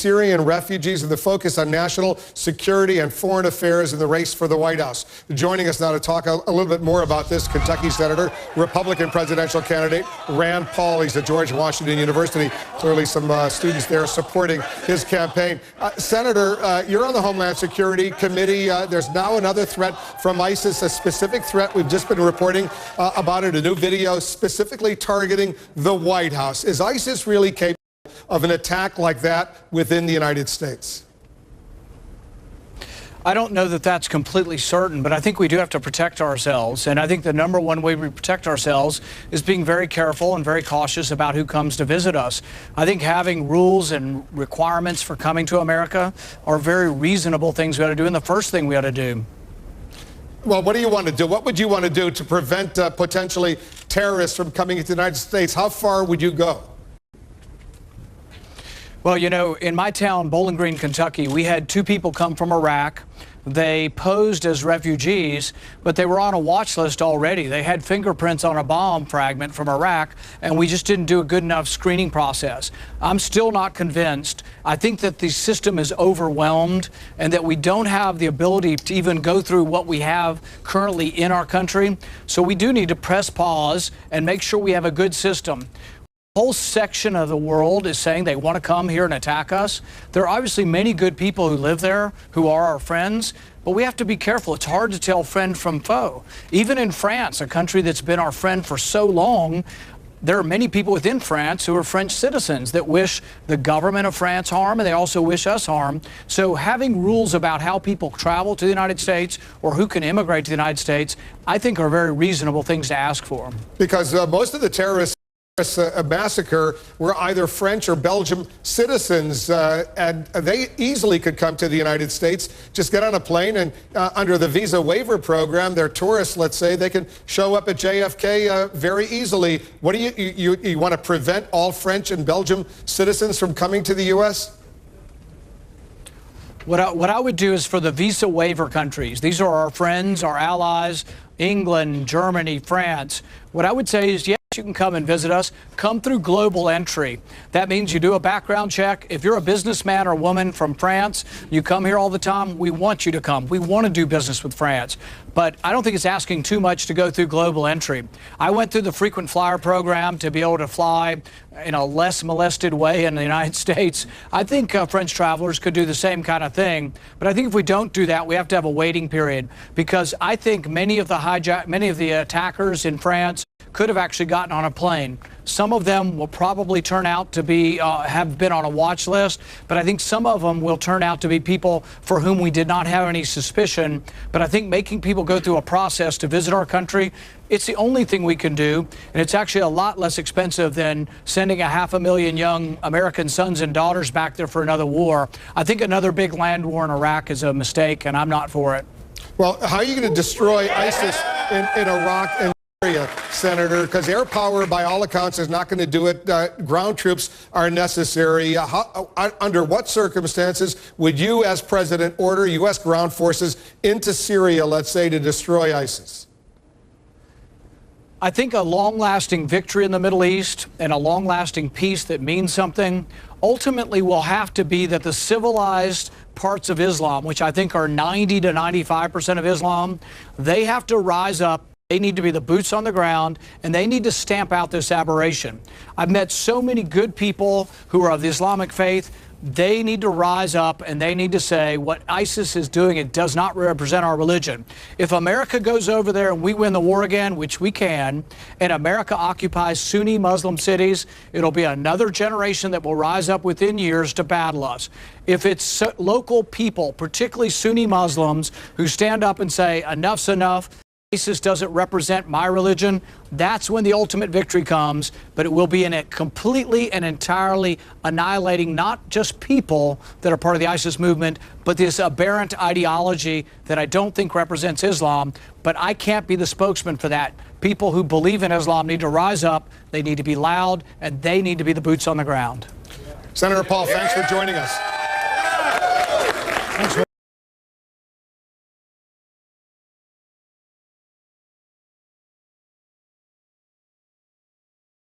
Syrian refugees and the focus on national security and foreign affairs in the race for the White House. Joining us now to talk a little bit more about this, Kentucky Senator, Republican presidential candidate Rand Paul. He's at George Washington University. Clearly some students there supporting his campaign. Senator, you're on the Homeland Security Committee. There's now another threat from ISIS, a specific threat. We've just been reporting about it, a new video specifically targeting the White House. Is ISIS really capable of an attack like that within the United States? I don't know that that's completely certain, but I think we do have to protect ourselves. And I think the number one way we protect ourselves is being very careful and very cautious about who comes to visit us. I think having rules and requirements for coming to America are very reasonable things we ought to do, and the first thing we ought to do. Well, what do you want to do? What would you want to do to prevent potentially terrorists from coming into the United States? How far would you go? Well, you know, in my town, Bowling Green, Kentucky, we had two people come from Iraq. They posed as refugees, but they were on a watch list already. They had fingerprints on a bomb fragment from Iraq, and we just didn't do a good enough screening process. I'm still not convinced. I think that the system is overwhelmed and that we don't have the ability to even go through what we have currently in our country. So we do need to press pause and make sure we have a good system. A whole section of the world is saying they want to come here and attack us. There are obviously many good people who live there who are our friends, but we have to be careful. It's hard to tell friend from foe. Even in France, a country that's been our friend for so long, there are many people within France who are French citizens that wish the government of France harm, and they also wish us harm. So having rules about how people travel to the United States or who can immigrate to the United States, I think are very reasonable things to ask for. Because most of the terrorists massacre were either French or Belgian citizens, and they easily could come to the United States, just get on a plane, and under the visa waiver program, they're tourists, let's say, they can show up at JFK very easily. What do you want to prevent all French and Belgian citizens from coming to the U.S.? What I would do is for the visa waiver countries, these are our friends, our allies, England, Germany, France. What I would say is, yes, you can come and visit us. Come through global entry. That means you do a background check. If you're a businessman or woman from France, you come here all the time, we want you to come. We want to do business with France. But I don't think it's asking too much to go through global entry. I went through the frequent flyer program to be able to fly in a less molested way in the United States. I think French travelers could do the same kind of thing. But I think if we don't do that, we have to have a waiting period, because I think many of the attackers in France could have actually gotten on a plane. Some of them will probably turn out to be, have been on a watch list, but I think some of them will turn out to be people for whom we did not have any suspicion. But I think making people go through a process to visit our country, it's the only thing we can do, and it's actually a lot less expensive than sending 500,000 young American sons and daughters back there for another war. I think another big land war in Iraq is a mistake, and I'm not for it. Well, how are you going to destroy ISIS in Iraq and Syria, Senator? Because air power, by all accounts, is not going to do it. Ground troops are necessary. Under what circumstances would you, as president, order U.S. ground forces into Syria, let's say, to destroy ISIS? I think a long-lasting victory in the Middle East and a long-lasting peace that means something ultimately will have to be that the civilized parts of Islam, which I think are 90 to 95% of Islam, they have to rise up. They need to be the boots on the ground, and they need to stamp out this aberration. I've met so many good people who are of the Islamic faith. They need to rise up, and they need to say what ISIS is doing, it does not represent our religion. If America goes over there and we win the war again, which we can, and America occupies Sunni Muslim cities, it'll be another generation that will rise up within years to battle us. If it's local people, particularly Sunni Muslims, who stand up and say enough's enough, ISIS doesn't represent my religion, that's when the ultimate victory comes. But it will be in it completely and entirely annihilating not just people that are part of the ISIS movement, but this aberrant ideology that I don't think represents Islam. But I can't be the spokesman for that. People who believe in Islam need to rise up, they need to be loud, and they need to be the boots on the ground. Senator Paul, thanks for joining us. Thanks.